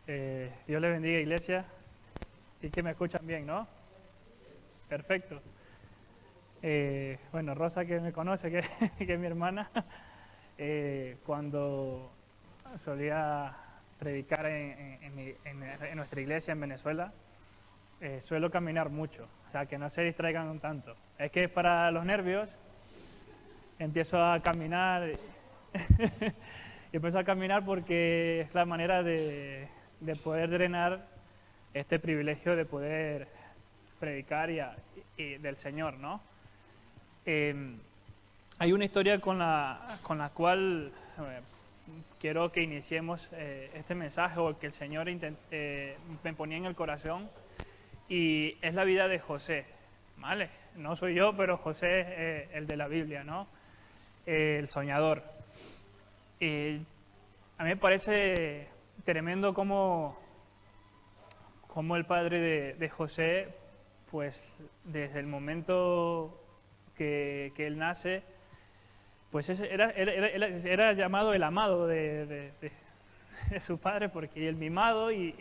Dios les bendiga, iglesia. Sí que me escuchan bien, ¿no? Perfecto. Bueno, Rosa, que me conoce, que es mi hermana, cuando solía predicar en nuestra iglesia en Venezuela, suelo caminar mucho, o sea, que no se distraigan un tanto. Es que para los nervios empiezo a caminar y empiezo a caminar porque es la manera de poder drenar este privilegio de poder predicar y del Señor, ¿no? Hay una historia con la cual quiero que iniciemos este mensaje, o que el Señor me ponía en el corazón, y es la vida de José, ¿vale? No soy yo, pero José es el de la Biblia, ¿no? El soñador. A mí me parece tremendo cómo el padre de José, pues desde el momento que él nace, pues era llamado el amado de su padre, porque el mimado, y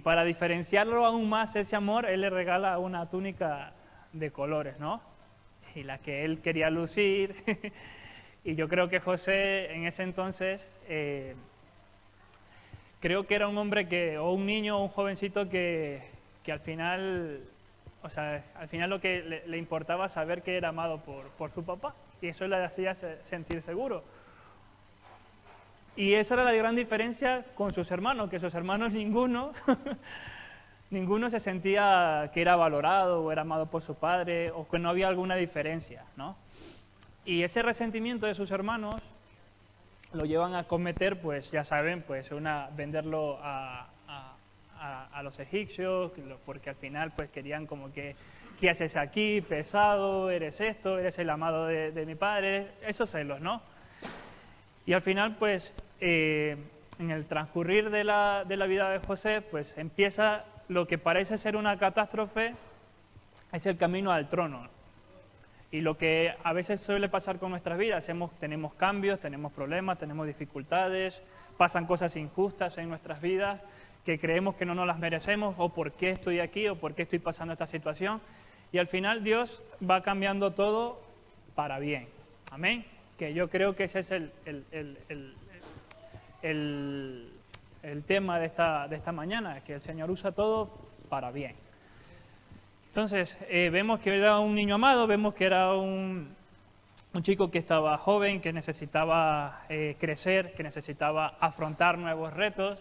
para diferenciarlo aún más ese amor, él le regala una túnica de colores, ¿no? Y la que él quería lucir. Y yo creo que José en ese entonces, creo que era un hombre o un niño o un jovencito que al final, o sea, al final lo que le importaba saber que era amado por su papá, y eso le hacía sentir seguro. Y esa era la gran diferencia con sus hermanos, que sus hermanos ninguno se sentía que era valorado o era amado por su padre, o que no había alguna diferencia, ¿no? Y ese resentimiento de sus hermanos lo llevan a cometer, pues ya saben, pues venderlo a los egipcios, porque al final pues querían como que, ¿qué haces aquí? Pesado, eres esto, eres el amado de mi padre, esos celos, ¿no? Y al final pues en el transcurrir de la vida de José, pues empieza lo que parece ser una catástrofe, es el camino al trono. Y lo que a veces suele pasar con nuestras vidas, tenemos cambios, tenemos problemas, tenemos dificultades, pasan cosas injustas en nuestras vidas que creemos que no nos las merecemos, o por qué estoy aquí, o por qué estoy pasando esta situación. Y al final Dios va cambiando todo para bien. Amén. Que yo creo que ese es el tema de esta mañana, que el Señor usa todo para bien. Entonces, vemos que era un niño amado, vemos que era un chico que estaba joven, que necesitaba crecer, que necesitaba afrontar nuevos retos,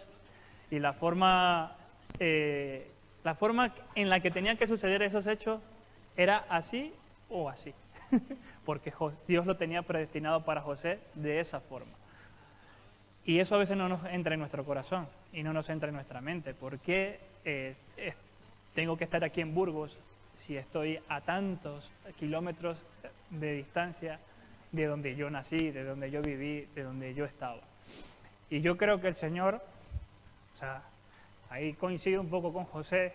y la forma en la que tenían que suceder esos hechos era así o así, porque Dios lo tenía predestinado para José de esa forma. Y eso a veces no nos entra en nuestro corazón y no nos entra en nuestra mente. ¿Por qué tengo que estar aquí en Burgos si estoy a tantos kilómetros de distancia de donde yo nací, de donde yo viví, de donde yo estaba? Y yo creo que el Señor, o sea, ahí coincido un poco con José,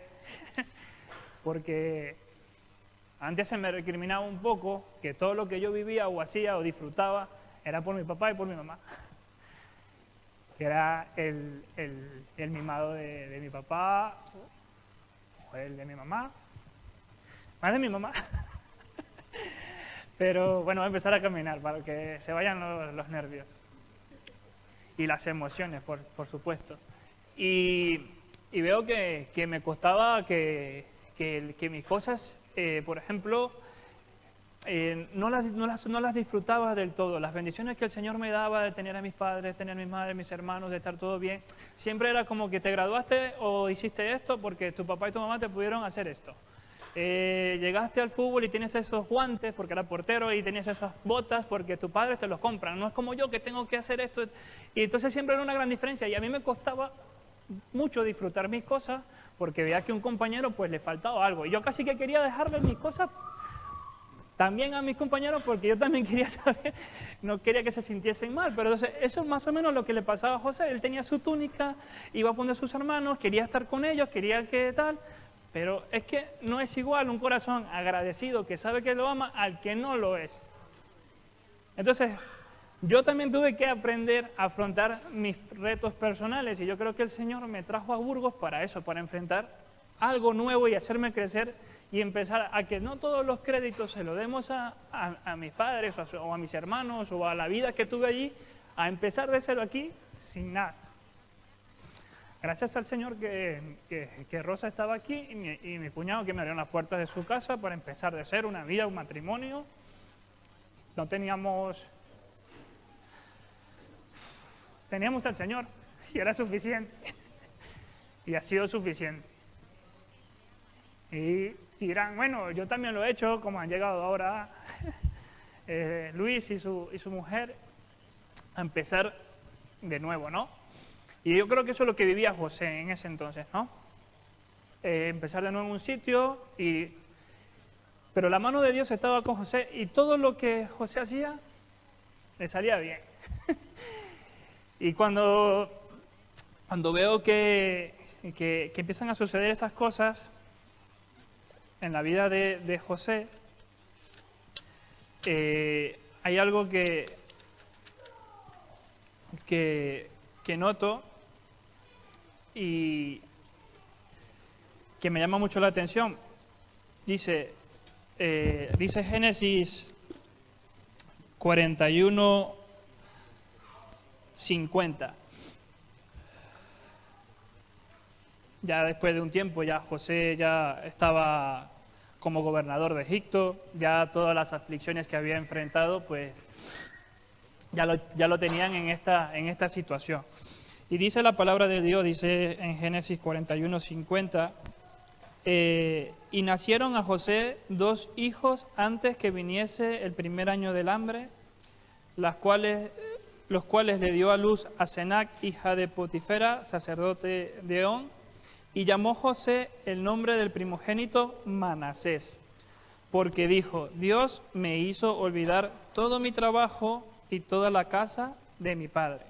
porque antes se me recriminaba un poco que todo lo que yo vivía o hacía o disfrutaba era por mi papá y por mi mamá, que era el mimado de mi papá o el de mi mamá, más de mi mamá. Pero bueno, voy a empezar a caminar para que se vayan los nervios y las emociones, por supuesto. Y veo que me costaba que mis cosas, por ejemplo, no las disfrutaba del todo. Las bendiciones que el Señor me daba de tener a mis padres, tener a mis madres, mis hermanos, de estar todo bien, siempre era como que te graduaste o hiciste esto porque tu papá y tu mamá te pudieron hacer esto. Llegaste al fútbol y tienes esos guantes porque era portero, y tenías esas botas porque tus padres te los compran. No es como yo, que tengo que hacer esto. Y entonces siempre era una gran diferencia, y a mí me costaba mucho disfrutar mis cosas porque veía que a un compañero pues le faltaba algo, y yo casi que quería dejarle mis cosas también a mis compañeros, porque yo también quería saber, no quería que se sintiesen mal. Pero entonces eso es más o menos lo que le pasaba a José. Él tenía su túnica, iba a poner a sus hermanos, quería estar con ellos, quería que tal, pero es que no es igual un corazón agradecido que sabe que lo ama al que no lo es. Entonces, yo también tuve que aprender a afrontar mis retos personales y yo creo que el Señor me trajo a Burgos para eso, para enfrentar algo nuevo y hacerme crecer y empezar a que no todos los créditos se los demos a mis padres o a mis hermanos o a la vida que tuve allí, a empezar de cero aquí sin nada. Gracias al Señor que Rosa estaba aquí y mi cuñado que me abrió las puertas de su casa para empezar de cero, una vida, un matrimonio. No teníamos al Señor y era suficiente. Y ha sido suficiente. Y dirán, bueno, yo también lo he hecho, como han llegado ahora Luis y su mujer, a empezar de nuevo, ¿no? Y yo creo que eso es lo que vivía José en ese entonces, ¿no? Empezar de nuevo en un sitio, pero la mano de Dios estaba con José y todo lo que José hacía le salía bien. Y cuando veo que empiezan a suceder esas cosas en la vida de José, hay algo que noto y que me llama mucho la atención. Dice Génesis 41, 50. Ya después de un tiempo, ya José ya estaba como gobernador de Egipto, ya todas las aflicciones que había enfrentado, pues ya lo tenían en esta situación. Y dice la palabra de Dios, dice en Génesis 41, 50, y nacieron a José 2 hijos antes que viniese el primer año del hambre, los cuales le dio a luz a Senac, hija de Potifera, sacerdote de On, y llamó José el nombre del primogénito Manasés, porque dijo, Dios me hizo olvidar todo mi trabajo y toda la casa de mi padre.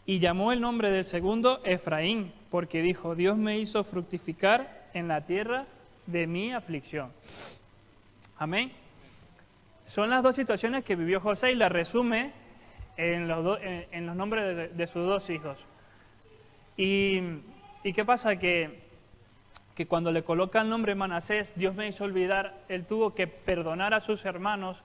Y llamó el nombre del segundo Efraín, porque dijo, Dios me hizo fructificar en la tierra de mi aflicción. Amén. Son las dos situaciones que vivió José y las resume en los nombres de sus 2 hijos. ¿Y qué pasa? Que cuando le coloca el nombre Manasés, Dios me hizo olvidar, él tuvo que perdonar a sus hermanos,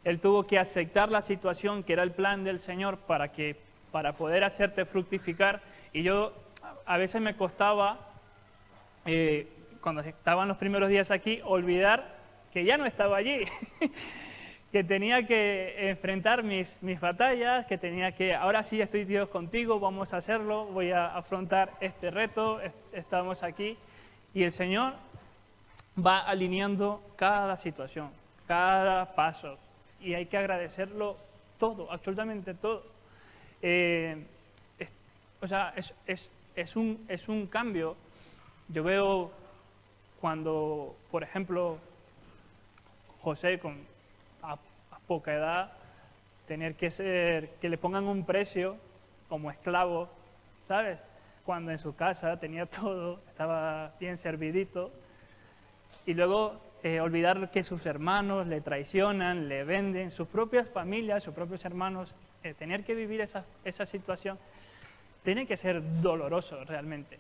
él tuvo que aceptar la situación que era el plan del Señor para poder hacerte fructificar. Y yo, a veces me costaba, cuando estaban los primeros días aquí, olvidar que ya no estaba allí, que tenía que enfrentar mis batallas, que tenía que, ahora sí estoy Dios contigo, vamos a hacerlo, voy a afrontar este reto, estamos aquí. Y el Señor va alineando cada situación, cada paso. Y hay que agradecerlo todo, absolutamente todo. O sea, es un cambio. Yo veo cuando, por ejemplo, José a poca edad, tener que le pongan un precio como esclavo, ¿sabes? Cuando en su casa tenía todo, estaba bien servidito. Y luego olvidar que sus hermanos le traicionan, le venden, sus propias familias, sus propios hermanos, tener que vivir esa situación, tiene que ser doloroso realmente.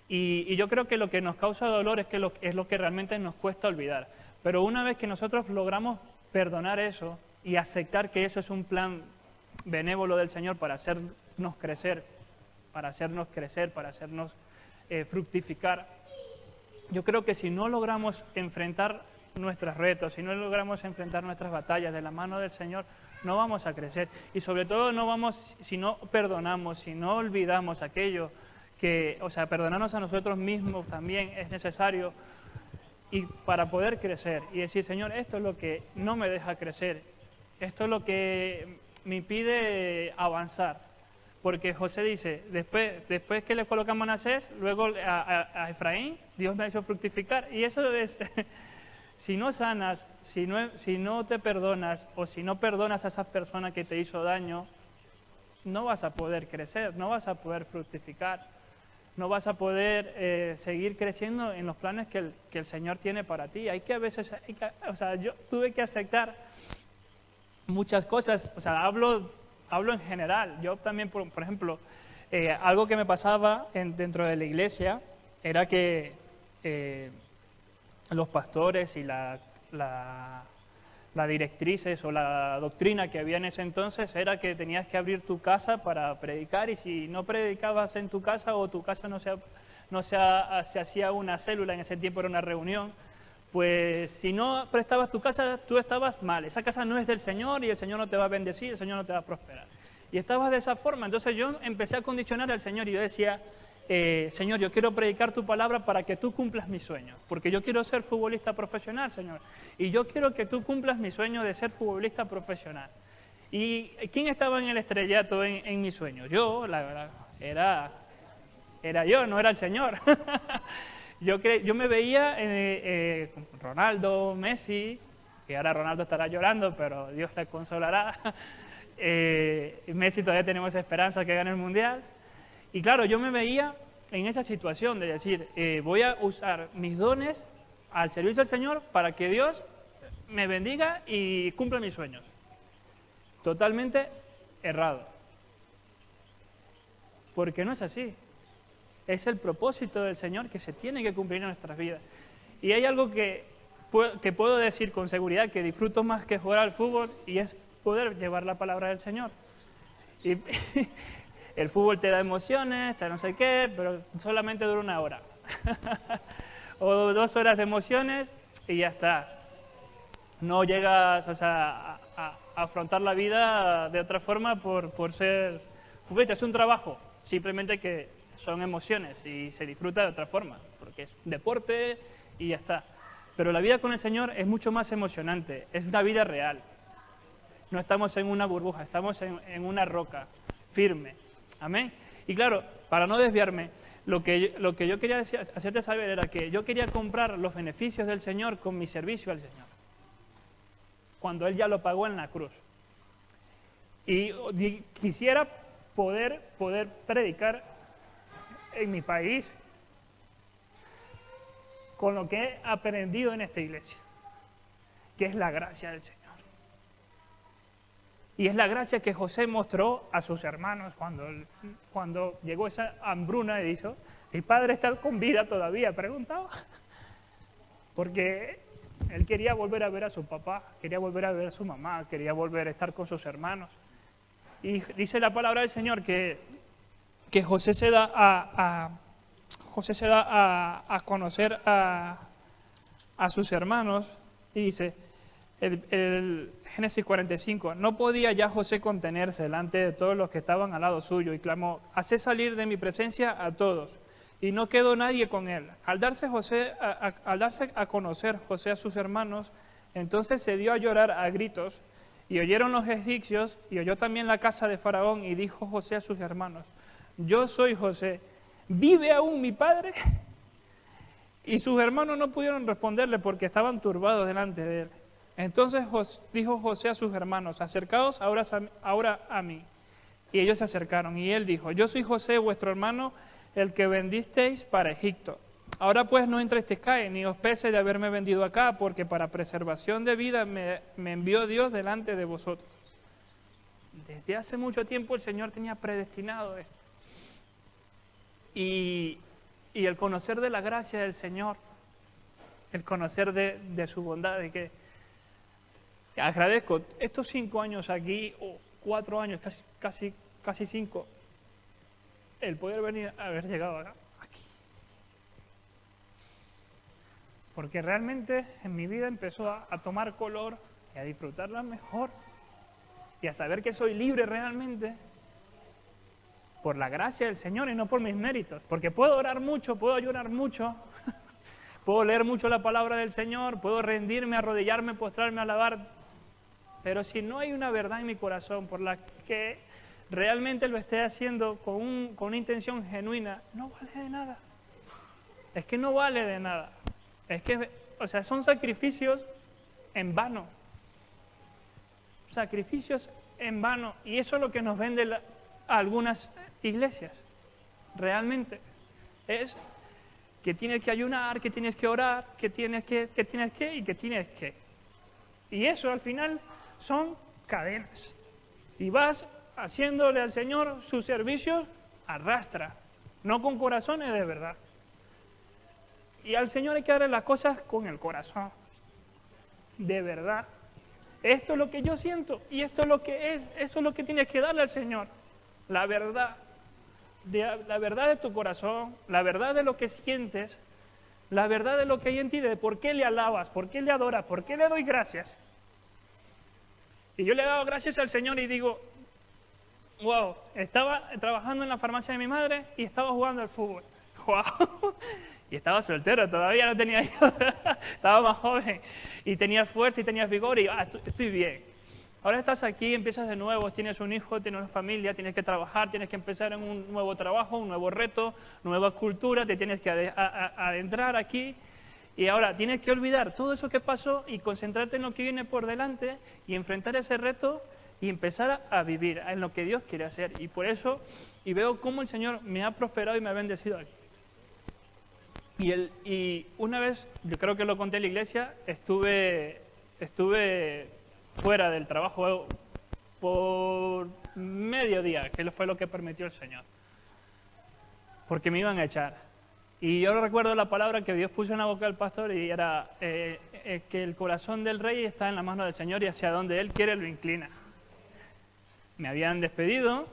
Y yo creo que lo que nos causa dolor es lo que realmente nos cuesta olvidar. Pero una vez que nosotros logramos perdonar eso y aceptar que eso es un plan benévolo del Señor para hacernos crecer, para hacernos fructificar, yo creo que si no logramos enfrentar nuestros retos, si no logramos enfrentar nuestras batallas de la mano del Señor, no vamos a crecer. Y sobre todo si no perdonamos, si no olvidamos aquello perdonarnos a nosotros mismos también es necesario, y para poder crecer y decir, Señor, esto es lo que no me deja crecer, esto es lo que me impide avanzar. Porque José dice, después que le colocan Manasés, luego a Efraín, Dios me hizo fructificar. Y eso es, si no sanas, si no te perdonas, o si no perdonas a esa persona que te hizo daño, no vas a poder crecer, no vas a poder fructificar, no vas a poder seguir creciendo en los planes que el Señor tiene para ti. Yo tuve que aceptar muchas cosas, o sea, hablo en general. Yo también, por ejemplo, algo que me pasaba dentro de la iglesia era que los pastores y las directrices o la doctrina que había en ese entonces era que tenías que abrir tu casa para predicar, y si no predicabas en tu casa o tu casa se hacía una célula, en ese tiempo era una reunión, pues si no prestabas tu casa, tú estabas mal. Esa casa no es del Señor y el Señor no te va a bendecir, el Señor no te va a prosperar. Y estabas de esa forma. Entonces yo empecé a condicionar al Señor y yo decía, Señor, yo quiero predicar tu palabra para que tú cumplas mis sueños, porque yo quiero ser futbolista profesional, Señor, y yo quiero que tú cumplas mi sueño de ser futbolista profesional. ¿Y quién estaba en el estrellato en mi sueño? Yo, la verdad, era yo, no era el Señor. Yo me veía Ronaldo, Messi, que ahora Ronaldo estará llorando, pero Dios le consolará. Messi todavía tenemos esperanza que gane el Mundial. Y claro, yo me veía en esa situación de decir, voy a usar mis dones al servicio del Señor para que Dios me bendiga y cumpla mis sueños. Totalmente errado. Porque no es así. Es el propósito del Señor que se tiene que cumplir en nuestras vidas. Y hay algo que puedo decir con seguridad que disfruto más que jugar al fútbol, y es poder llevar la palabra del Señor. Y el fútbol te da emociones, te no sé qué, pero solamente dura 1 hora. O 2 horas de emociones y ya está. No llegas, o sea, a afrontar la vida de otra forma por ser futbolista. Es un trabajo, simplemente que son emociones y se disfruta de otra forma, porque es un deporte y ya está. Pero la vida con el Señor es mucho más emocionante, es una vida real. No estamos en una burbuja, estamos en una roca firme. Amén. Y claro, para no desviarme, lo que yo quería hacerte saber era que yo quería comprar los beneficios del Señor con mi servicio al Señor, cuando Él ya lo pagó en la cruz. Y quisiera poder predicar en mi país con lo que he aprendido en esta iglesia, que es la gracia del Señor. Y es la gracia que José mostró a sus hermanos cuando llegó esa hambruna y dijo, mi padre está con vida todavía, preguntaba. Porque él quería volver a ver a su papá, quería volver a ver a su mamá, quería volver a estar con sus hermanos. Y dice la palabra del Señor que José se da a conocer a sus hermanos, y dice, el Génesis 45, no podía ya José contenerse delante de todos los que estaban al lado suyo, y clamó, hacé salir de mi presencia a todos, y no quedó nadie con él. Al darse a conocer José a sus hermanos, entonces se dio a llorar a gritos, y oyeron los egipcios, y oyó también la casa de Faraón, y dijo José a sus hermanos, yo soy José, ¿vive aún mi padre? Y sus hermanos no pudieron responderle porque estaban turbados delante de él. Entonces dijo José a sus hermanos, acercaos ahora a mí. Y ellos se acercaron, y él dijo, yo soy José, vuestro hermano, el que vendisteis para Egipto. Ahora pues no entristezcáis, ni os pese de haberme vendido acá, porque para preservación de vida me envió Dios delante de vosotros. Desde hace mucho tiempo el Señor tenía predestinado esto. Y el conocer de la gracia del Señor, el conocer de su bondad, de que agradezco estos 5 años aquí, o 4 años, casi 5, el poder haber llegado aquí. Porque realmente en mi vida empezó a tomar color y a disfrutarla mejor y a saber que soy libre realmente por la gracia del Señor y no por mis méritos. Porque puedo orar mucho, puedo llorar mucho, puedo leer mucho la palabra del Señor, puedo rendirme, arrodillarme, postrarme, alabar. Pero si no hay una verdad en mi corazón por la que realmente lo esté haciendo con una intención genuina, no vale de nada. Es que no vale de nada. Es que, o sea, son sacrificios en vano. Sacrificios en vano. Y eso es lo que nos vende algunas iglesias. Realmente. Es que tienes que ayunar, que tienes que orar, que tienes que. Y eso al final son cadenas. Y vas haciéndole al Señor su servicio arrastra, no con corazones de verdad. Y al Señor hay que darle las cosas con el corazón, de verdad. Esto es lo que yo siento y esto es lo que es, eso es lo que tienes que darle al Señor. La verdad de tu corazón, la verdad de lo que sientes, la verdad de lo que hay en ti, de por qué le alabas, por qué le adoras, por qué le doy gracias. Y yo le he dado gracias al Señor y digo, wow, estaba trabajando en la farmacia de mi madre y estaba jugando al fútbol. Wow. Y estaba soltero, todavía no tenía hijos, estaba más joven y tenías fuerza y tenías vigor y estoy bien. Ahora estás aquí, empiezas de nuevo, tienes un hijo, tienes una familia, tienes que trabajar, tienes que empezar en un nuevo trabajo, un nuevo reto, nueva cultura, te tienes que adentrar aquí y ahora tienes que olvidar todo eso que pasó y concentrarte en lo que viene por delante y enfrentar ese reto y empezar a vivir en lo que Dios quiere hacer. Y por eso, y veo cómo el Señor me ha prosperado y me ha bendecido aquí. Y una vez, yo creo que lo conté en la iglesia, estuve fuera del trabajo por mediodía, que fue lo que permitió el Señor, porque me iban a echar. Y yo recuerdo la palabra que Dios puso en la boca del pastor y era que el corazón del rey está en la mano del Señor y hacia donde Él quiere lo inclina. Me habían despedido,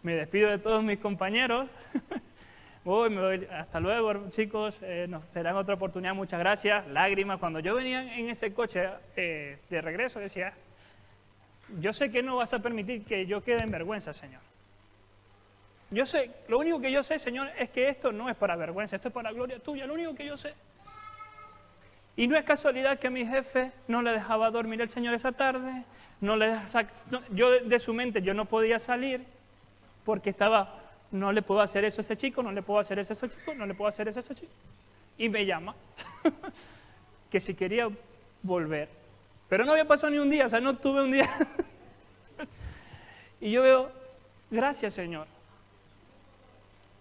me despido de todos mis compañeros. Me voy, hasta luego, chicos, nos será otra oportunidad, muchas gracias. Lágrimas, cuando yo venía en ese coche de regreso decía, yo sé que no vas a permitir que yo quede en vergüenza, Señor. Yo sé, lo único que yo sé, Señor, es que esto no es para vergüenza, esto es para gloria tuya, lo único que yo sé. Y no es casualidad que a mi jefe no le dejaba dormir el Señor esa tarde, yo de su mente yo no podía salir porque estaba... No le puedo hacer eso a ese chico, no le puedo hacer eso a ese chico, no le puedo hacer eso a ese chico. Y me llama, que si quería volver. Pero no había pasado ni un día, o sea, no tuve un día. Y yo veo, gracias Señor.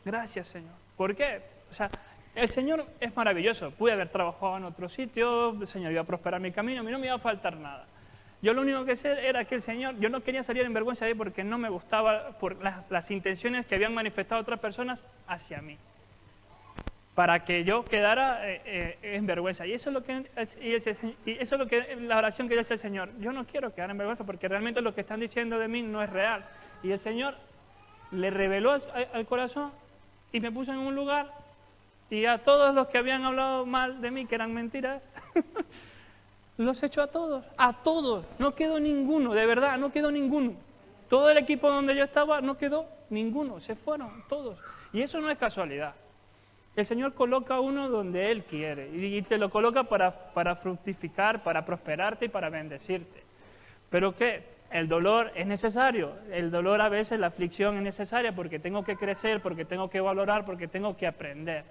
Gracias Señor. ¿Por qué? O sea, el Señor es maravilloso. Pude haber trabajado en otro sitio, el Señor iba a prosperar mi camino, a mí no me iba a faltar nada. Yo lo único que sé era que el Señor, yo no quería salir en vergüenza de ahí porque no me gustaba por las intenciones que habían manifestado otras personas hacia mí. Para que yo quedara en vergüenza. Y eso es lo que la oración que yo hace el Señor. Yo no quiero quedar en vergüenza porque realmente lo que están diciendo de mí no es real. Y el Señor le reveló al corazón y me puso en un lugar y a todos los que habían hablado mal de mí, que eran mentiras, los echó a todos, no quedó ninguno, de verdad, no quedó ninguno. Todo el equipo donde yo estaba no quedó ninguno, se fueron todos. Y eso no es casualidad. El Señor coloca a uno donde Él quiere y te lo coloca para fructificar, para prosperarte y para bendecirte. ¿Pero qué? El dolor es necesario, el dolor a veces, la aflicción es necesaria porque tengo que crecer, porque tengo que valorar, porque tengo que aprender.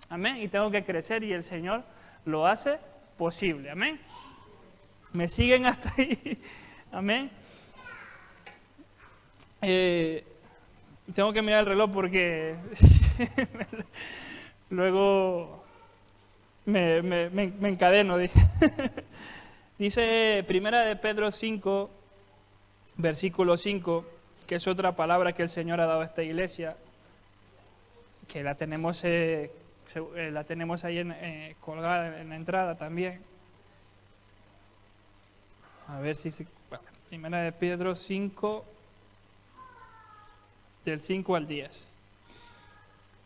Amén, y tengo que crecer y el Señor lo hace posible. Amén. ¿Me siguen hasta ahí? Amén. Tengo que mirar el reloj porque luego me encadeno. Dice Primera de Pedro 5, versículo 5, que es otra palabra que el Señor ha dado a esta iglesia, que la tenemos ahí colgada en la entrada también. A ver si Primera de Pedro 5, del 5 al 10.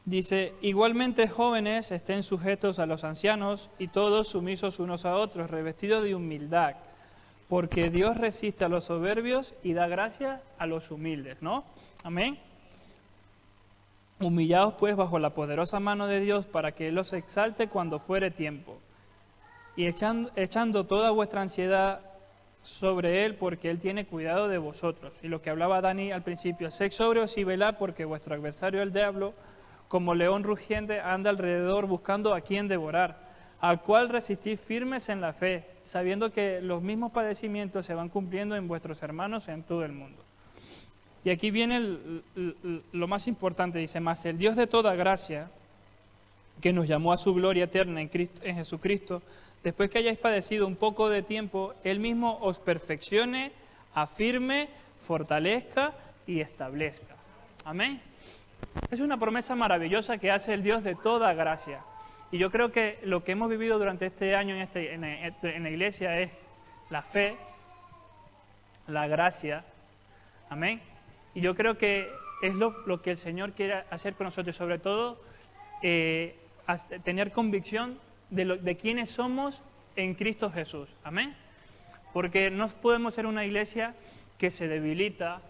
Dice, igualmente jóvenes estén sujetos a los ancianos y todos sumisos unos a otros, revestidos de humildad, porque Dios resiste a los soberbios y da gracia a los humildes, ¿no? Amén. Humillaos pues bajo la poderosa mano de Dios para que Él los exalte cuando fuere tiempo, y echando toda vuestra ansiedad sobre Él, porque Él tiene cuidado de vosotros. Y lo que hablaba Dani al principio, sed sobrios y velad, porque vuestro adversario el diablo, como león rugiente, anda alrededor buscando a quien devorar, al cual resistid firmes en la fe, sabiendo que los mismos padecimientos se van cumpliendo en vuestros hermanos en todo el mundo. Y aquí viene lo más importante, dice, mas el Dios de toda gracia, que nos llamó a su gloria eterna en Jesucristo, después que hayáis padecido un poco de tiempo, Él mismo os perfeccione, afirme, fortalezca y establezca. Amén. Es una promesa maravillosa que hace el Dios de toda gracia. Y yo creo que lo que hemos vivido durante este año en la iglesia es la fe, la gracia. Amén. Y yo creo que es lo que el Señor quiere hacer con nosotros, sobre todo tener convicción de quiénes somos en Cristo Jesús. Amén. Porque no podemos ser una iglesia que se debilita,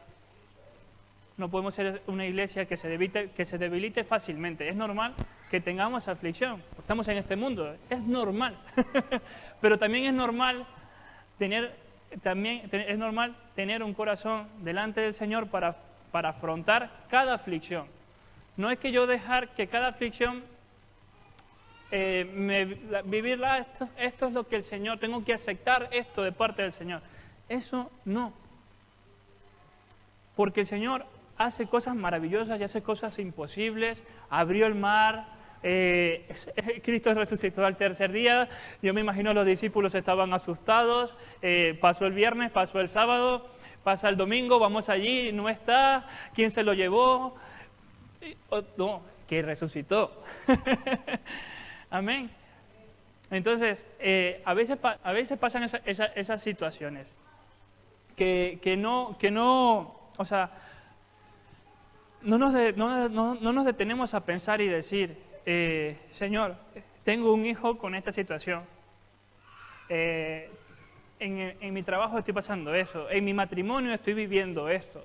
no podemos ser una iglesia que se debilite fácilmente. Es normal que tengamos aflicción, estamos en este mundo, es normal. Pero también es normal tener un corazón delante del Señor para afrontar cada aflicción. No es que yo dejar que cada aflicción vivirla, esto es lo que el Señor, tengo que aceptar esto de parte del Señor. Eso no. Porque el Señor hace cosas maravillosas y hace cosas imposibles. Abrió el mar, Cristo resucitó al tercer día. Yo me imagino los discípulos estaban asustados. Pasó el viernes, pasó el sábado, pasa el domingo, vamos allí, no está. ¿Quién se lo llevó? No, que resucitó. Amén. Entonces, a veces pasan esas situaciones que no, o sea, no nos detenemos a pensar y decir, Señor, tengo un hijo con esta situación, en mi trabajo estoy pasando eso, en mi matrimonio estoy viviendo esto.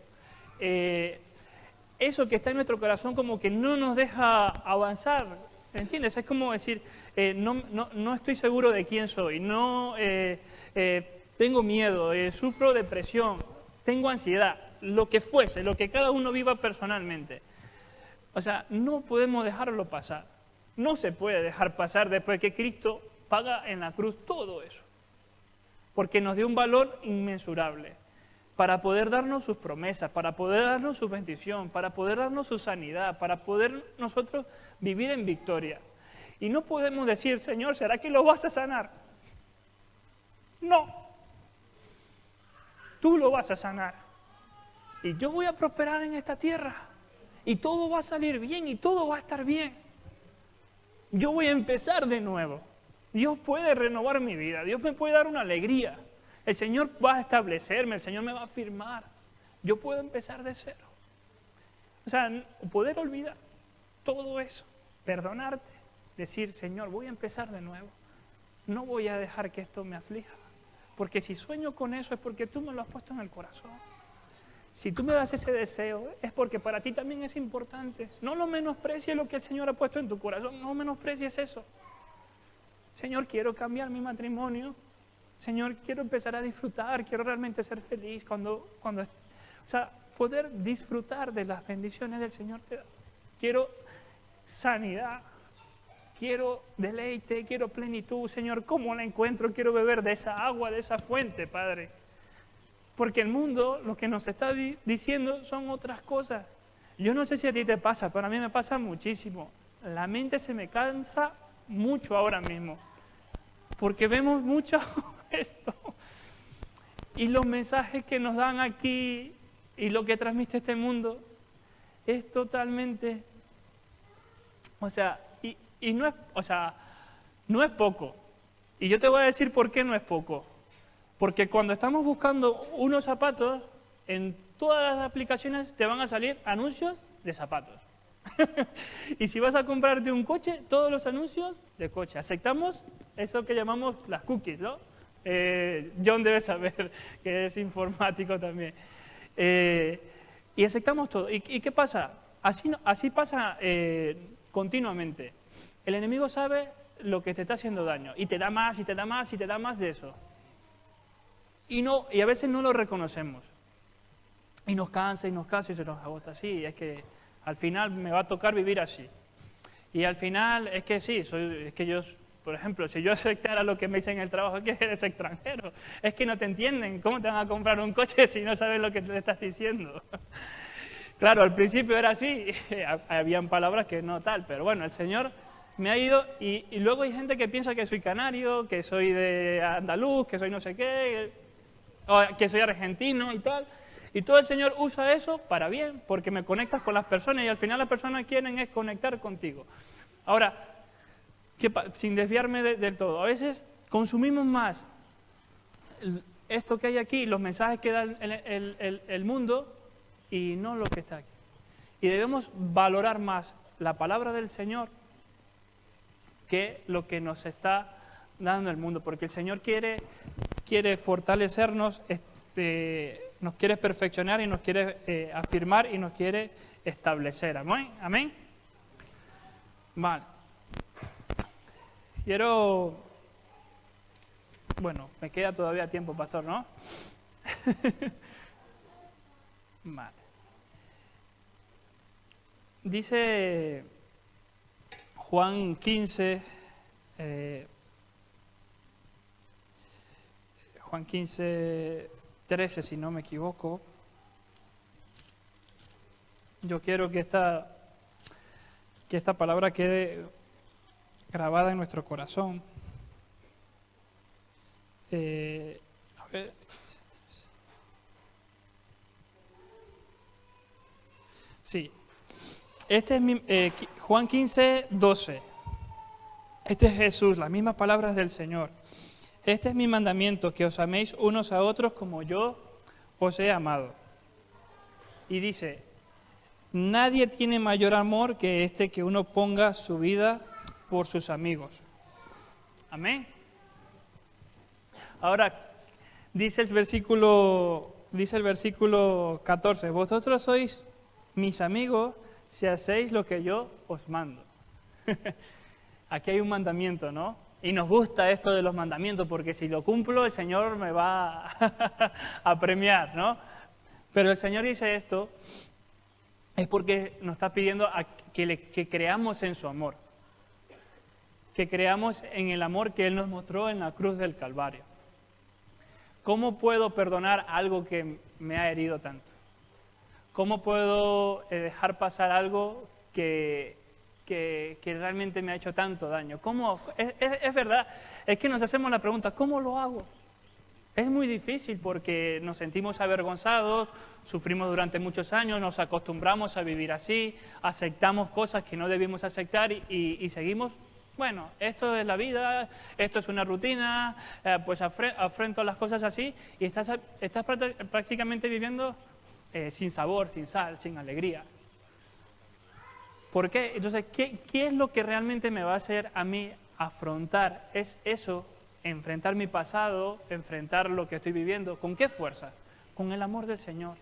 Eso que está en nuestro corazón como que no nos deja avanzar. ¿Entiendes? Es como decir, no estoy seguro de quién soy, tengo miedo, sufro depresión, tengo ansiedad, lo que fuese, lo que cada uno viva personalmente. O sea, no podemos dejarlo pasar. No se puede dejar pasar después que Cristo paga en la cruz todo eso. Porque nos dio un valor inmensurable para poder darnos sus promesas, para poder darnos su bendición, para poder darnos su sanidad, para poder nosotros vivir en victoria. Y no podemos decir, Señor, ¿será que lo vas a sanar? No. Tú lo vas a sanar. Y yo voy a prosperar en esta tierra. Y todo va a salir bien y todo va a estar bien. Yo voy a empezar de nuevo. Dios puede renovar mi vida. Dios me puede dar una alegría. El Señor va a establecerme, el Señor me va a firmar. Yo puedo empezar de cero. O sea, poder olvidar todo eso, perdonarte, decir, Señor, voy a empezar de nuevo. No voy a dejar que esto me aflija. Porque si sueño con eso es porque tú me lo has puesto en el corazón. Si tú me das ese deseo es porque para ti también es importante. No lo menosprecies lo que el Señor ha puesto en tu corazón, no menosprecies eso. Señor, quiero cambiar mi matrimonio. Señor, quiero empezar a disfrutar, quiero realmente ser feliz o sea, poder disfrutar de las bendiciones del Señor te da. Quiero sanidad, quiero deleite, quiero plenitud. Señor, ¿cómo la encuentro? Quiero beber de esa agua, de esa fuente, Padre. Porque el mundo lo que nos está diciendo son otras cosas. Yo no sé si a ti te pasa, pero a mí me pasa muchísimo. La mente se me cansa mucho ahora mismo. Porque vemos mucho esto. Y los mensajes que nos dan aquí y lo que transmite este mundo es totalmente, o sea, y no es, o sea, no es poco. Y yo te voy a decir por qué no es poco. Porque cuando estamos buscando unos zapatos, en todas las aplicaciones te van a salir anuncios de zapatos. Y si vas a comprarte un coche, todos los anuncios de coche. Aceptamos eso que llamamos las cookies, ¿no? John debe saber que es informático también. Y aceptamos todo. ¿Y qué pasa? Así pasa continuamente. El enemigo sabe lo que te está haciendo daño y te da más, y te da más, y te da más de eso. Y a veces no lo reconocemos. Y nos cansa y se nos agota. Sí, es que al final me va a tocar vivir así. Y al final es que sí, es que yo, por ejemplo, si yo aceptara lo que me dicen en el trabajo, es que eres extranjero. Es que no te entienden. ¿Cómo te van a comprar un coche si no sabes lo que te estás diciendo? Claro, al principio era así. Habían palabras que no tal, pero bueno, el Señor me ha ido. Y luego hay gente que piensa que soy canario, que soy de andaluz, que soy no sé qué. o que soy argentino y tal. Y todo el Señor usa eso para bien, porque me conectas con las personas y al final las personas quieren es conectar contigo. Ahora, sin desviarme del todo, a veces consumimos más esto que hay aquí, los mensajes que da el mundo y no lo que está aquí. Y debemos valorar más la palabra del Señor que lo que nos está dando el mundo, porque el Señor quiere fortalecernos, nos quiere perfeccionar y nos quiere afirmar y nos quiere establecer. ¿Amén? ¿Amén? Vale. Bueno, me queda todavía tiempo, pastor, ¿no? Vale. Dice Juan 15, Juan 15, 13, si no me equivoco. Yo quiero que esta palabra quede grabada en nuestro corazón. A ver. Sí. Este es Juan 15, 12. Este es Jesús, las mismas palabras del Señor. Este es mi mandamiento, que os améis unos a otros como yo os he amado. Y dice, nadie tiene mayor amor que este, que uno ponga su vida por sus amigos. Amén. Ahora, dice el versículo 14, vosotros sois mis amigos si hacéis lo que yo os mando. Aquí hay un mandamiento, ¿no? Y nos gusta esto de los mandamientos, porque si lo cumplo, el Señor me va a premiar, ¿no? Pero el Señor dice esto, es porque nos está pidiendo que creamos en su amor. Que creamos en el amor que Él nos mostró en la cruz del Calvario. ¿Cómo puedo perdonar algo que me ha herido tanto? ¿Cómo puedo dejar pasar algo que realmente me ha hecho tanto daño? ¿Cómo? Es verdad, es que nos hacemos la pregunta, ¿cómo lo hago? Es muy difícil porque nos sentimos avergonzados, sufrimos durante muchos años, nos acostumbramos a vivir así, aceptamos cosas que no debimos aceptar y seguimos. Bueno, esto es la vida, esto es una rutina, pues afrento las cosas así y estás prácticamente viviendo sin sabor, sin sal, sin alegría. ¿Por qué? Entonces, ¿qué es lo que realmente me va a hacer a mí afrontar? Es eso, enfrentar mi pasado, enfrentar lo que estoy viviendo. ¿Con qué fuerza? Con el amor del Señor.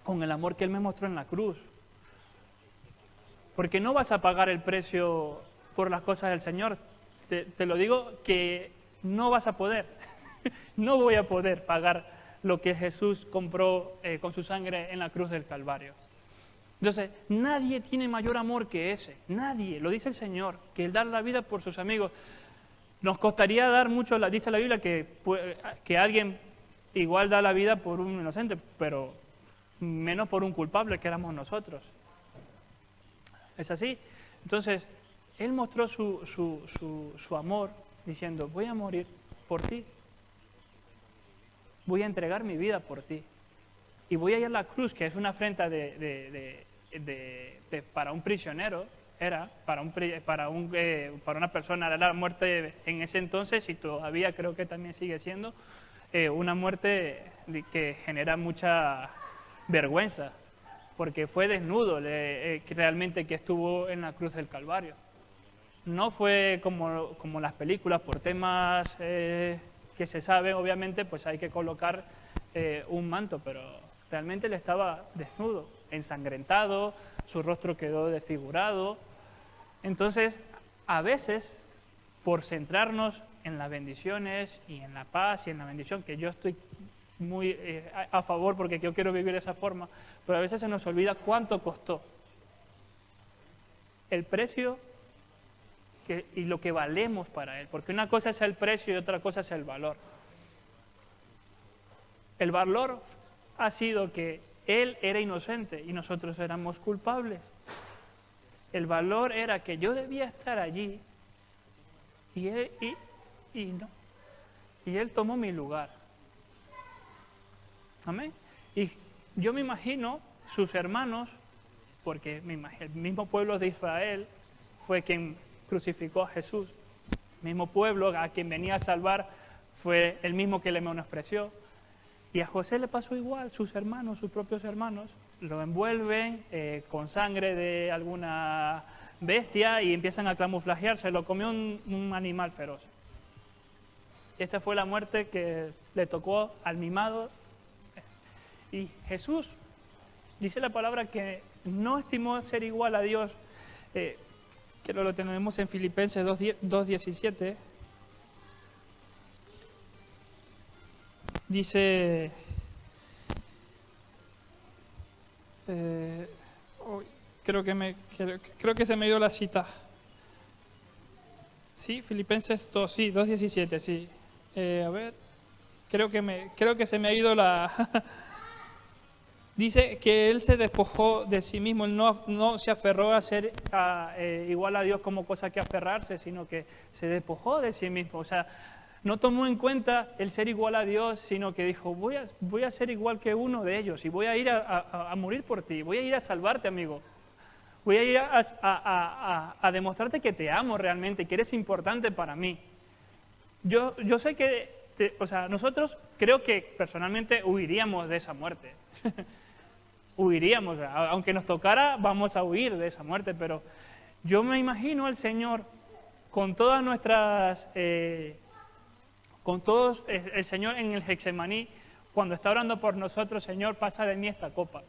Con el amor que Él me mostró en la cruz. Porque no vas a pagar el precio por las cosas del Señor. Te lo digo que no vas a poder. No voy a poder pagar lo que Jesús compró con su sangre en la cruz del Calvario. Entonces, nadie tiene mayor amor que ese. Nadie, lo dice el Señor, que el dar la vida por sus amigos. Nos costaría dar mucho, dice la Biblia, que alguien igual da la vida por un inocente, pero menos por un culpable que éramos nosotros. ¿Es así? Entonces, Él mostró su amor diciendo, voy a morir por ti. Voy a entregar mi vida por ti. Y voy a ir a la cruz, que es una afrenta para un prisionero, para una persona, era la muerte en ese entonces y todavía creo que también sigue siendo una muerte que genera mucha vergüenza, porque fue desnudo realmente que estuvo en la cruz del Calvario. No fue como las películas, por temas que se sabe, obviamente, pues hay que colocar un manto, pero realmente él estaba desnudo, ensangrentado, su rostro quedó desfigurado. Entonces, a veces, por centrarnos en las bendiciones y en la paz y en la bendición, que yo estoy muy a favor porque yo quiero vivir de esa forma, pero a veces se nos olvida cuánto costó. El precio y lo que valemos para Él, porque una cosa es el precio y otra cosa es el valor. El valor ha sido que Él era inocente y nosotros éramos culpables. El valor era que yo debía estar allí y Él tomó mi lugar. Amén. Y yo me imagino sus hermanos, porque el mismo pueblo de Israel fue quien crucificó a Jesús. El mismo pueblo a quien venía a salvar fue el mismo que le menospreció. Y a José le pasó igual, sus hermanos, sus propios hermanos, lo envuelven con sangre de alguna bestia y empiezan a camuflajearse, lo comió un animal feroz. Esa fue la muerte que le tocó al mimado. Y Jesús, dice la palabra que no estimó ser igual a Dios, que lo tenemos en Filipenses 2:17. Dice, creo que se me dio la cita. Sí, Filipenses 2, sí, 2:17, sí. A ver, creo que se me ha ido la... Dice que él se despojó de sí mismo, él no se aferró a ser igual a Dios como cosa que aferrarse, sino que se despojó de sí mismo. O sea, no tomó en cuenta el ser igual a Dios, sino que dijo, voy a ser igual que uno de ellos y voy a ir a morir por ti, voy a ir a salvarte, amigo. Voy a ir a demostrarte que te amo realmente, que eres importante para mí. Yo sé que, nosotros creo que personalmente huiríamos de esa muerte. Huiríamos, aunque nos tocara, vamos a huir de esa muerte, pero yo me imagino al Señor con todas nuestras, el Señor en el Getsemaní, cuando está orando por nosotros, Señor, pasa de mí esta copa,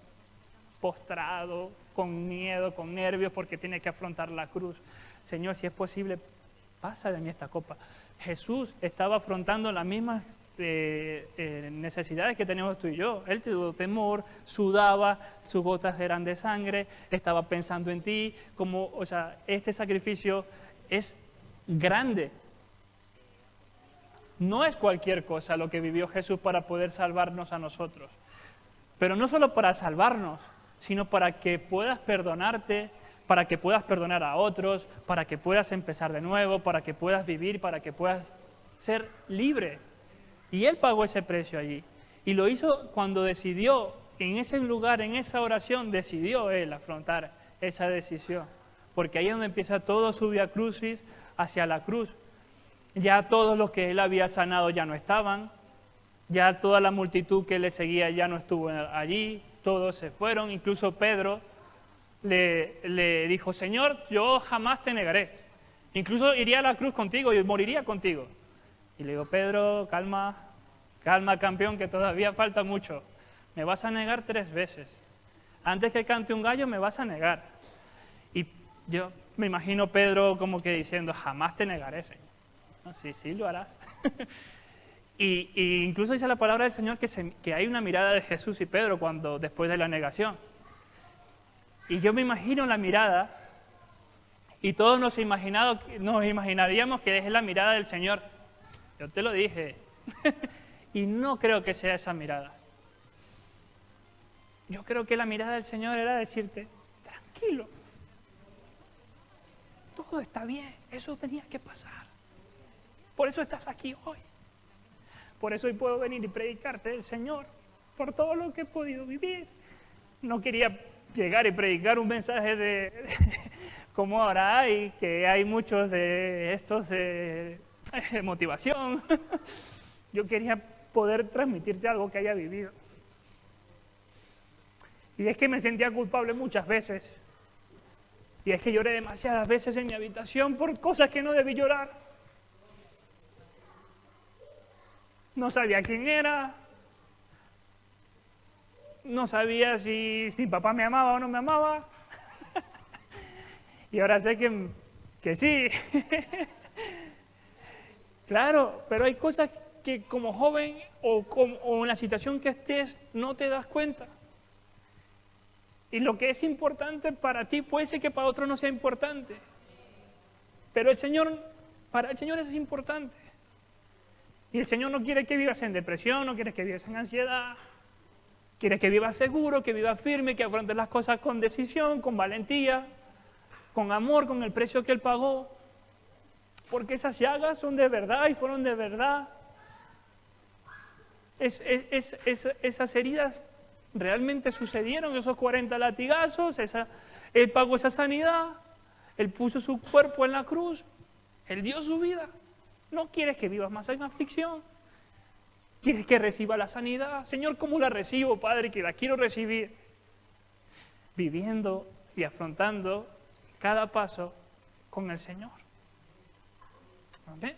postrado, con miedo, con nervios, porque tiene que afrontar la cruz. Señor, si es posible, pasa de mí esta copa. Jesús estaba afrontando las mismas necesidades que tenemos tú y yo. Él tuvo temor, sudaba, sus gotas eran de sangre, estaba pensando en ti, este sacrificio es grande. No es cualquier cosa lo que vivió Jesús para poder salvarnos a nosotros. Pero no solo para salvarnos, sino para que puedas perdonarte, para que puedas perdonar a otros, para que puedas empezar de nuevo, para que puedas vivir, para que puedas ser libre. Y Él pagó ese precio allí. Y lo hizo cuando decidió, en ese lugar, en esa oración, decidió Él afrontar esa decisión. Porque ahí es donde empieza todo su vía crucis hacia la cruz. Ya todos los que Él había sanado ya no estaban. Ya toda la multitud que le seguía ya no estuvo allí. Todos se fueron. Incluso Pedro le dijo, Señor, yo jamás te negaré. Incluso iría a la cruz contigo y moriría contigo. Y le digo, Pedro, calma, campeón, que todavía falta mucho. Me vas a negar 3 veces. Antes que cante un gallo, me vas a negar. Y yo me imagino Pedro como que diciendo, jamás te negaré, Señor. No, sí, lo harás. y incluso dice la palabra del Señor que hay una mirada de Jesús y Pedro después de la negación. Y yo me imagino la mirada, y todos nos imaginaríamos que es la mirada del Señor. Yo te lo dije. Y no creo que sea esa mirada. Yo creo que la mirada del Señor era decirte, tranquilo, todo está bien, eso tenía que pasar. Por eso estás aquí hoy. Por eso hoy puedo venir y predicarte del Señor, por todo lo que he podido vivir. No quería llegar y predicar un mensaje de como ahora hay, que hay muchos de estos de motivación. Yo quería poder transmitirte algo que haya vivido. Y es que me sentía culpable muchas veces. Y es que lloré demasiadas veces en mi habitación por cosas que no debí llorar. No sabía quién era. No sabía si mi papá me amaba o no me amaba. Y ahora sé que sí. Claro, pero hay cosas que como joven o en la situación que estés no te das cuenta. Y lo que es importante para ti puede ser que para otro no sea importante. Pero para el Señor eso es importante. Y el Señor no quiere que vivas en depresión, no quiere que vivas en ansiedad. Quiere que vivas seguro, que vivas firme, que afrontes las cosas con decisión, con valentía, con amor, con el precio que Él pagó. Porque esas llagas son de verdad y fueron de verdad. Esas heridas realmente sucedieron, esos 40 latigazos, Él pagó esa sanidad, Él puso su cuerpo en la cruz, Él dio su vida. No quieres que vivas más en aflicción, quieres que reciba la sanidad. Señor, ¿cómo la recibo, Padre? Que la quiero recibir. Viviendo y afrontando cada paso con el Señor. ¿Amén?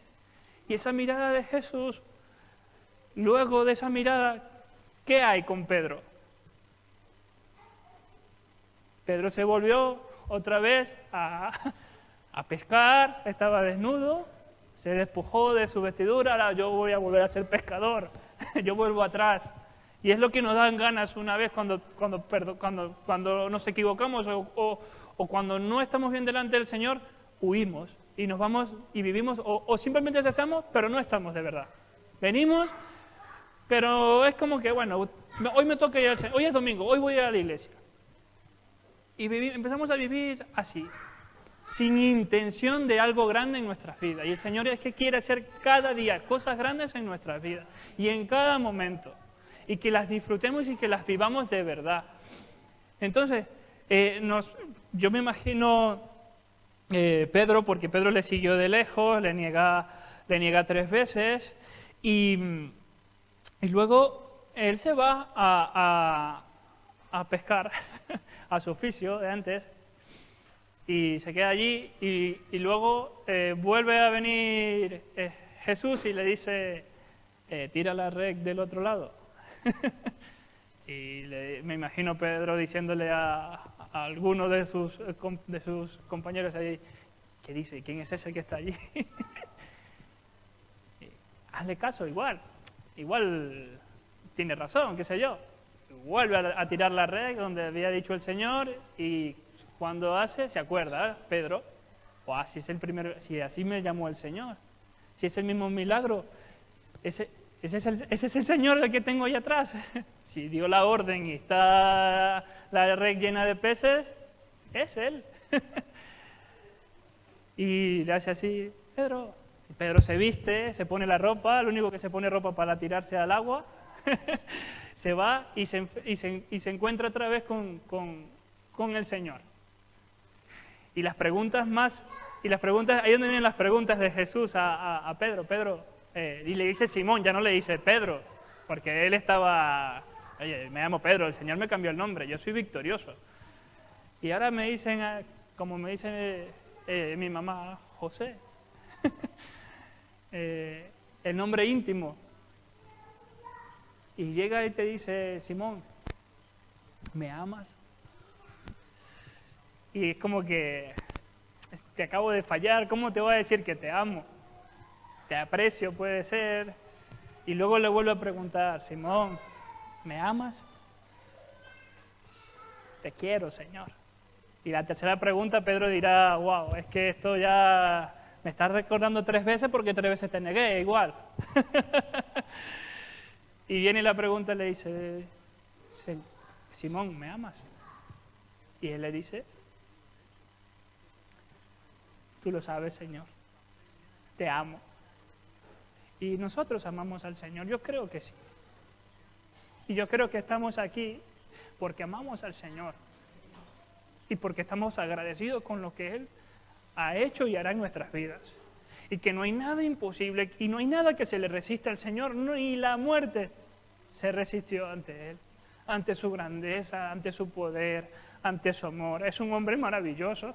Y esa mirada de Jesús, luego de esa mirada, ¿qué hay con Pedro? Pedro se volvió otra vez a pescar, estaba desnudo, se despojó de su vestidura, ahora yo voy a volver a ser pescador, yo vuelvo atrás. Y es lo que nos dan ganas una vez cuando nos equivocamos o cuando no estamos bien delante del Señor, huimos y nos vamos y vivimos o simplemente cesamos, pero no estamos de verdad. Venimos, pero es como que, bueno, hoy me toca ir al Señor, hoy es domingo, hoy voy a ir a la iglesia. Y empezamos a vivir así, sin intención de algo grande en nuestras vidas. Y el Señor es que quiere hacer cada día cosas grandes en nuestras vidas y en cada momento. Y que las disfrutemos y que las vivamos de verdad. Entonces, yo me imagino Pedro, porque Pedro le siguió de lejos, le niega 3 veces, y luego él se va a pescar a su oficio de antes, y se queda allí, y luego vuelve a venir Jesús y le dice, tira la red del otro lado. Y me imagino Pedro diciéndole a alguno de sus compañeros allí, ¿qué dice? ¿Quién es ese que está allí? Hazle caso, igual tiene razón, qué sé yo. Vuelve a tirar la red donde había dicho el Señor y cuando se acuerda, Pedro, si si así me llamó el Señor, si es el mismo milagro, ese es el Señor el que tengo ahí atrás. Si dio la orden y está la red llena de peces, es Él. Y le hace así, Pedro. Y Pedro se viste, se pone la ropa, lo único que se pone ropa para tirarse al agua. Se va y se encuentra otra vez con el Señor. Y las preguntas, ahí es donde vienen las preguntas de Jesús a Pedro. Y le dice Simón, ya no le dice Pedro, porque él estaba, oye, me llamo Pedro, el Señor me cambió el nombre, yo soy victorioso. Y ahora me dicen, como me dice mi mamá, José, el nombre íntimo. Y llega y te dice, Simón, ¿me amas? Y es como que, te acabo de fallar, ¿cómo te voy a decir que te amo? Te aprecio, puede ser. Y luego le vuelvo a preguntar, Simón, ¿me amas? Te quiero, Señor. Y la tercera pregunta, Pedro dirá, wow, es que esto ya me estás recordando 3 veces porque 3 veces te negué, igual. Y viene la pregunta y le dice, Simón, ¿me amas? Y él le dice, tú lo sabes, Señor, te amo. Y nosotros amamos al Señor, yo creo que sí. Y yo creo que estamos aquí porque amamos al Señor. Y porque estamos agradecidos con lo que Él ha hecho y hará en nuestras vidas. Y que no hay nada imposible y no hay nada que se le resista al Señor, ni la muerte se resistió ante Él, ante su grandeza, ante su poder, ante su amor. Es un hombre maravilloso,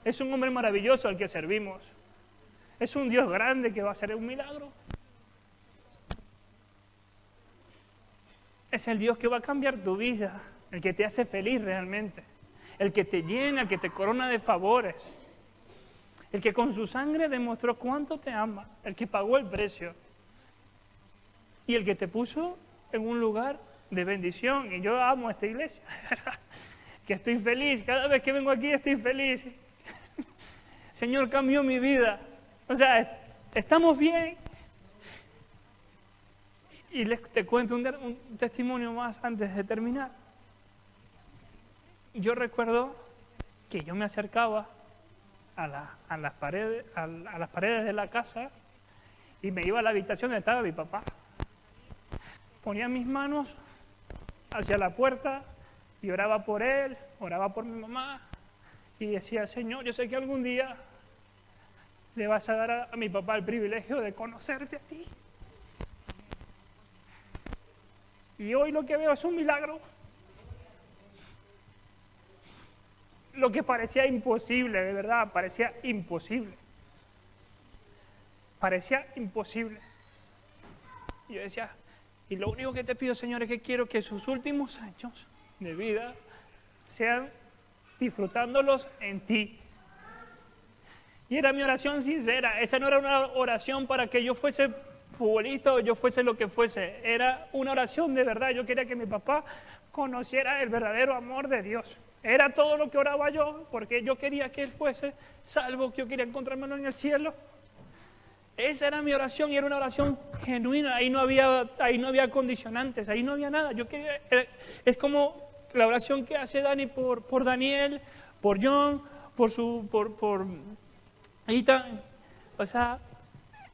es un hombre maravilloso al que servimos. Es un Dios grande que va a hacer un milagro. Es el Dios que va a cambiar tu vida, el que te hace feliz realmente, el que te llena, el que te corona de favores, el que con su sangre demostró cuánto te ama, el que pagó el precio y el que te puso en un lugar de bendición. Y yo amo esta iglesia, que estoy feliz, cada vez que vengo aquí estoy feliz. Señor, cambió mi vida. O sea, estamos bien. Y te cuento un testimonio más antes de terminar. Yo recuerdo que yo me acercaba a las paredes de la casa y me iba a la habitación donde estaba mi papá. ponía mis manos hacia la puerta y oraba por él, oraba por mi mamá y decía, Señor, yo sé que algún día le vas a dar a mi papá el privilegio de conocerte a ti. Y hoy lo que veo es un milagro. Lo que parecía imposible, de verdad, parecía imposible. Parecía imposible. Y yo decía, y lo único que te pido, Señor, es que quiero que sus últimos años de vida sean disfrutándolos en ti. Y era mi oración sincera. Esa no era una oración para que yo fuese futbolista o yo fuese lo que fuese. Era una oración de verdad. Yo quería que mi papá conociera el verdadero amor de Dios. Era todo lo que oraba yo, porque yo quería que él fuese salvo, que yo quería encontrármelo en el cielo. Esa era mi oración y era una oración genuina. Ahí no había condicionantes, ahí no había nada. Yo quería, es como la oración que hace Dani por Daniel, por John, por Ethan. O sea,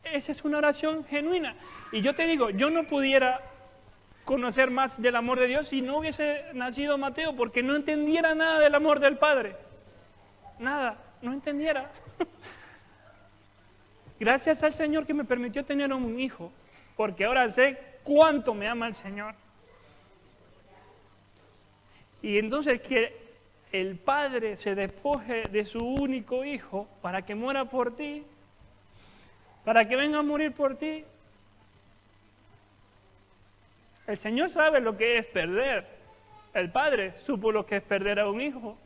esa es una oración genuina. Y yo te digo, yo no pudiera conocer más del amor de Dios si no hubiese nacido Mateo, porque no entendiera nada del amor del Padre. Nada, no entendiera. Gracias al Señor que me permitió tener un hijo, porque ahora sé cuánto me ama el Señor. Y entonces que el Padre se despoje de su único hijo para que muera por ti, para que venga a morir por ti. El Señor sabe lo que es perder. El Padre supo lo que es perder a un hijo.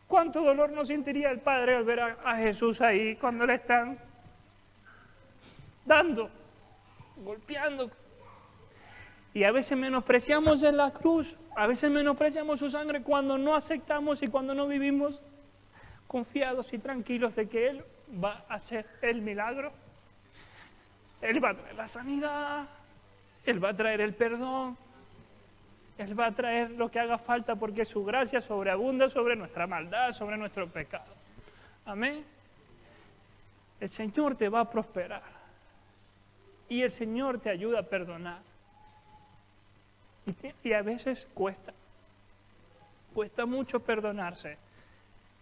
¿Cuánto dolor no sentiría el Padre al ver a Jesús ahí cuando le están dando, golpeando? Y a veces menospreciamos en la cruz, a veces menospreciamos su sangre cuando no aceptamos y cuando no vivimos confiados y tranquilos de que Él va a hacer el milagro. Él va a traer la sanidad, Él va a traer el perdón, Él va a traer lo que haga falta porque su gracia sobreabunda sobre nuestra maldad, sobre nuestro pecado. Amén. El Señor te va a prosperar y el Señor te ayuda a perdonar. Y a veces cuesta mucho perdonarse,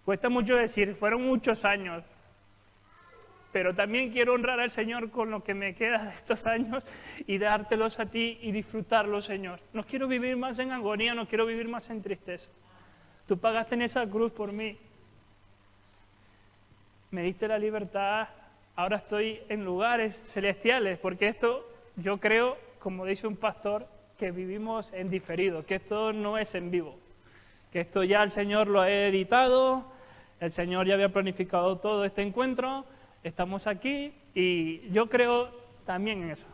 cuesta mucho decir, fueron muchos años. Pero también quiero honrar al Señor con lo que me queda de estos años y dártelos a ti y disfrutarlos, Señor. No quiero vivir más en agonía, no quiero vivir más en tristeza. Tú pagaste en esa cruz por mí. Me diste la libertad, ahora estoy en lugares celestiales, porque esto yo creo, como dice un pastor, que vivimos en diferido, que esto no es en vivo, que esto ya el Señor lo ha editado, el Señor ya había planificado todo este encuentro. Estamos aquí y yo creo también en eso.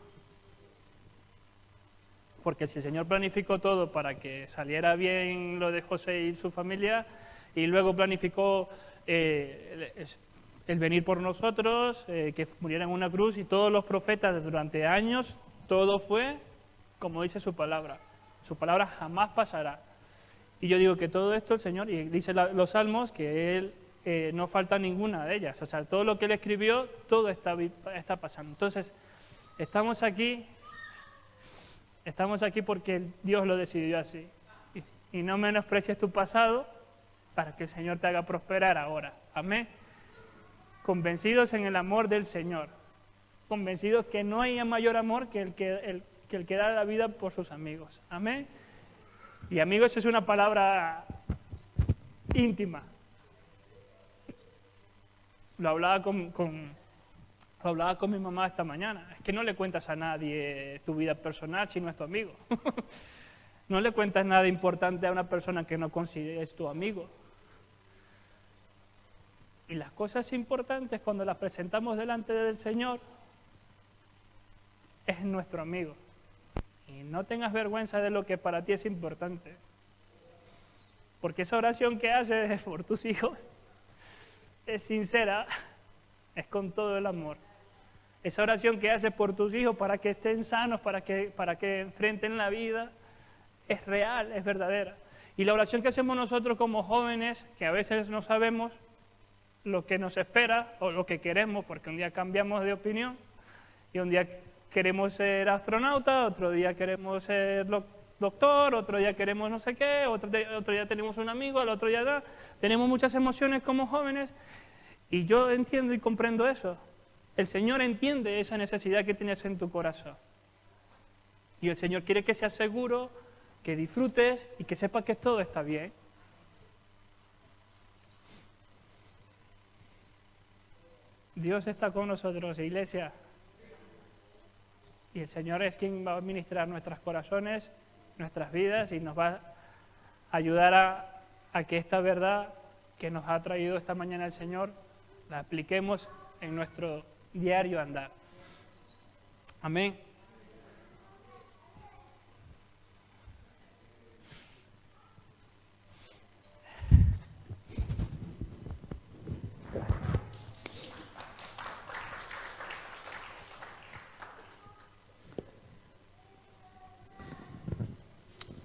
Porque si el Señor planificó todo para que saliera bien lo de José y su familia, y luego planificó el venir por nosotros, que muriera en una cruz, y todos los profetas durante años, todo fue como dice su palabra. Su palabra jamás pasará. Y yo digo que todo esto el Señor, y dice los Salmos, que Él no falta ninguna de ellas. O sea, todo lo que Él escribió, todo está pasando. Entonces, estamos aquí porque Dios lo decidió así. Y no menosprecies tu pasado para que el Señor te haga prosperar ahora. Amén. Convencidos en el amor del Señor. Convencidos que no hay mayor amor que el que da la vida por sus amigos. Amén. Y amigos es una palabra íntima. Lo hablaba con mi mamá esta mañana. Es que no le cuentas a nadie tu vida personal si no es tu amigo. No le cuentas nada importante a una persona que no consideres tu amigo. Y las cosas importantes cuando las presentamos delante del Señor es nuestro amigo. Y no tengas vergüenza de lo que para ti es importante. Porque esa oración que haces por tus hijos es sincera, es con todo el amor. Esa oración que haces por tus hijos para que estén sanos, para que enfrenten la vida, es real, es verdadera. Y la oración que hacemos nosotros como jóvenes, que a veces no sabemos lo que nos espera o lo que queremos, porque un día cambiamos de opinión y un día queremos ser astronauta, otro día queremos ser doctor, otro día queremos no sé qué, otro día tenemos un amigo, al otro día no. Tenemos muchas emociones como jóvenes y yo entiendo y comprendo eso. El Señor entiende esa necesidad que tienes en tu corazón. Y el Señor quiere que seas seguro, que disfrutes y que sepas que todo está bien. Dios está con nosotros, iglesia. Y el Señor es quien va a administrar nuestros corazones, nuestras vidas y nos va a ayudar a que esta verdad que nos ha traído esta mañana el Señor la apliquemos en nuestro diario andar. Amén.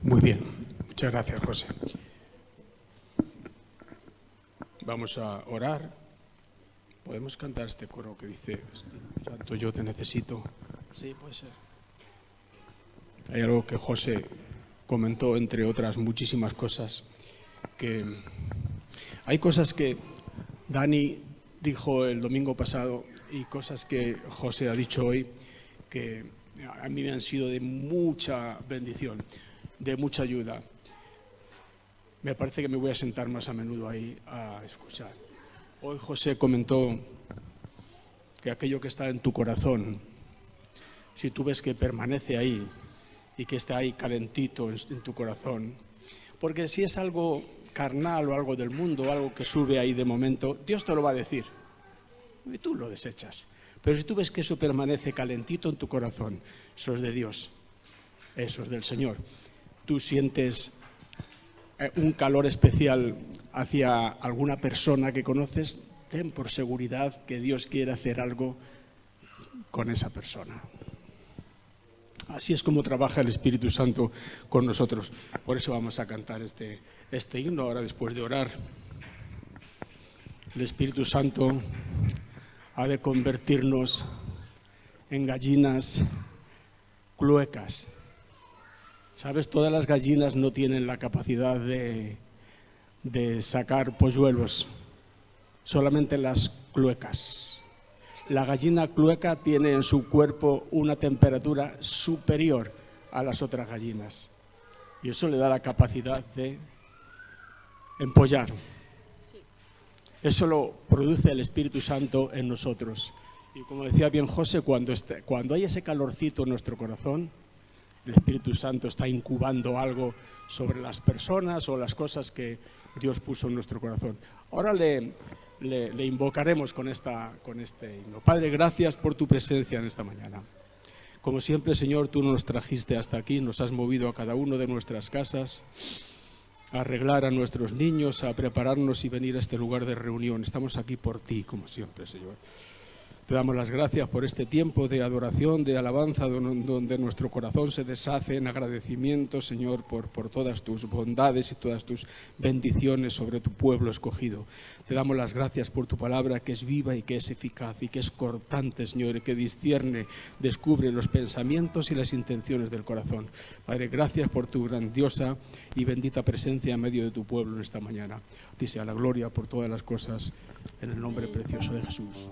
Muy bien, muchas gracias, José. Vamos a orar. ¿Podemos cantar este coro que dice, Santo, yo te necesito? Sí, puede ser. Hay algo que José comentó, entre otras muchísimas cosas, que hay cosas que Dani dijo el domingo pasado y cosas que José ha dicho hoy que a mí me han sido de mucha bendición, de mucha ayuda. Me parece que me voy a sentar más a menudo ahí a escuchar. Hoy José comentó que aquello que está en tu corazón, si tú ves que permanece ahí y que está ahí calentito en tu corazón, porque si es algo carnal o algo del mundo, algo que sube ahí de momento, Dios te lo va a decir y tú lo desechas. Pero si tú ves que eso permanece calentito en tu corazón, eso es de Dios, eso es del Señor. Tú sientes un calor especial hacia alguna persona que conoces, ten por seguridad que Dios quiere hacer algo con esa persona. Así es como trabaja el Espíritu Santo con nosotros. Por eso vamos a cantar este himno ahora después de orar. El Espíritu Santo ha de convertirnos en gallinas cluecas. ¿Sabes? Todas las gallinas no tienen la capacidad de sacar polluelos, solamente las cluecas. La gallina clueca tiene en su cuerpo una temperatura superior a las otras gallinas y eso le da la capacidad de empollar. Eso lo produce el Espíritu Santo en nosotros. Y como decía bien José, cuando hay ese calorcito en nuestro corazón, el Espíritu Santo está incubando algo sobre las personas o las cosas que Dios puso en nuestro corazón. Ahora le invocaremos con este himno. Padre, gracias por tu presencia en esta mañana. Como siempre, Señor, tú nos trajiste hasta aquí, nos has movido a cada uno de nuestras casas, a arreglar a nuestros niños, a prepararnos y venir a este lugar de reunión. Estamos aquí por ti, como siempre, Señor. Te damos las gracias por este tiempo de adoración, de alabanza, donde nuestro corazón se deshace en agradecimiento, Señor, por todas tus bondades y todas tus bendiciones sobre tu pueblo escogido. Te damos las gracias por tu palabra, que es viva y que es eficaz y que es cortante, Señor, y que discierne, descubre los pensamientos y las intenciones del corazón. Padre, gracias por tu grandiosa y bendita presencia en medio de tu pueblo en esta mañana. A ti sea la gloria por todas las cosas, en el nombre precioso de Jesús.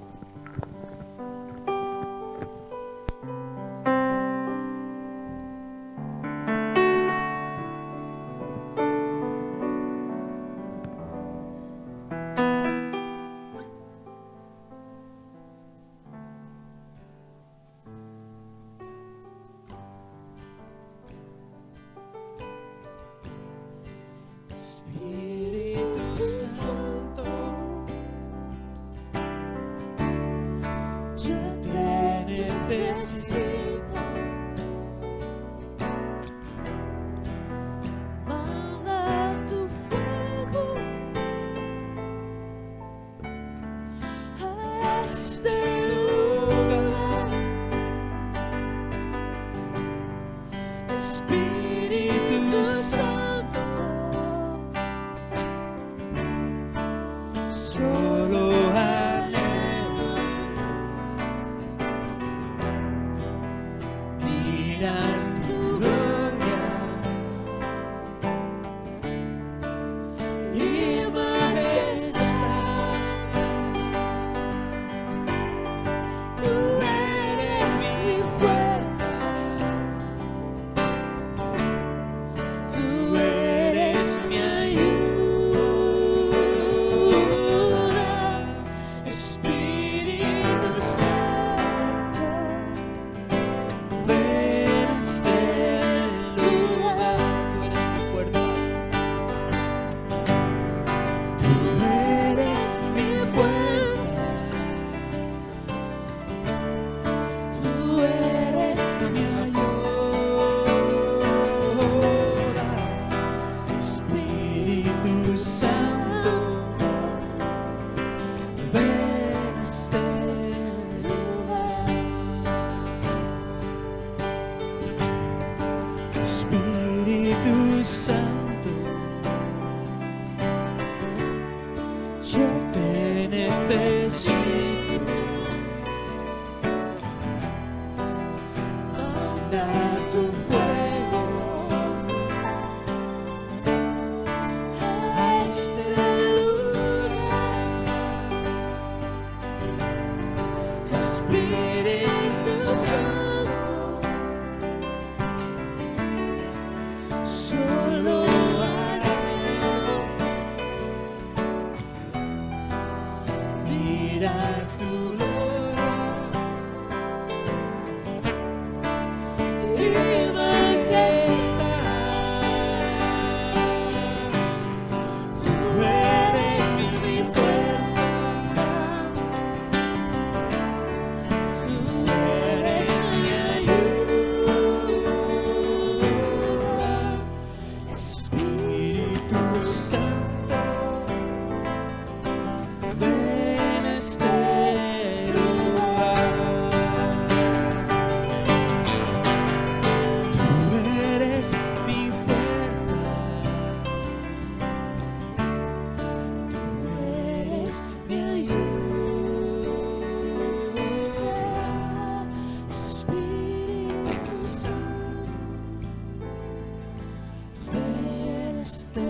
Espíritu Santo, yo te necesito. Manda tu fuego a este lugar. Espíritu Santo, solo anhelo mirar tu gloria y majestad. Tú eres mi fuerza, tú eres mi ayuda. Espíritu Santo, ven a este lugar. Tú eres mi fuerza, tú eres mi ayuda. Espíritu Santo, ven a este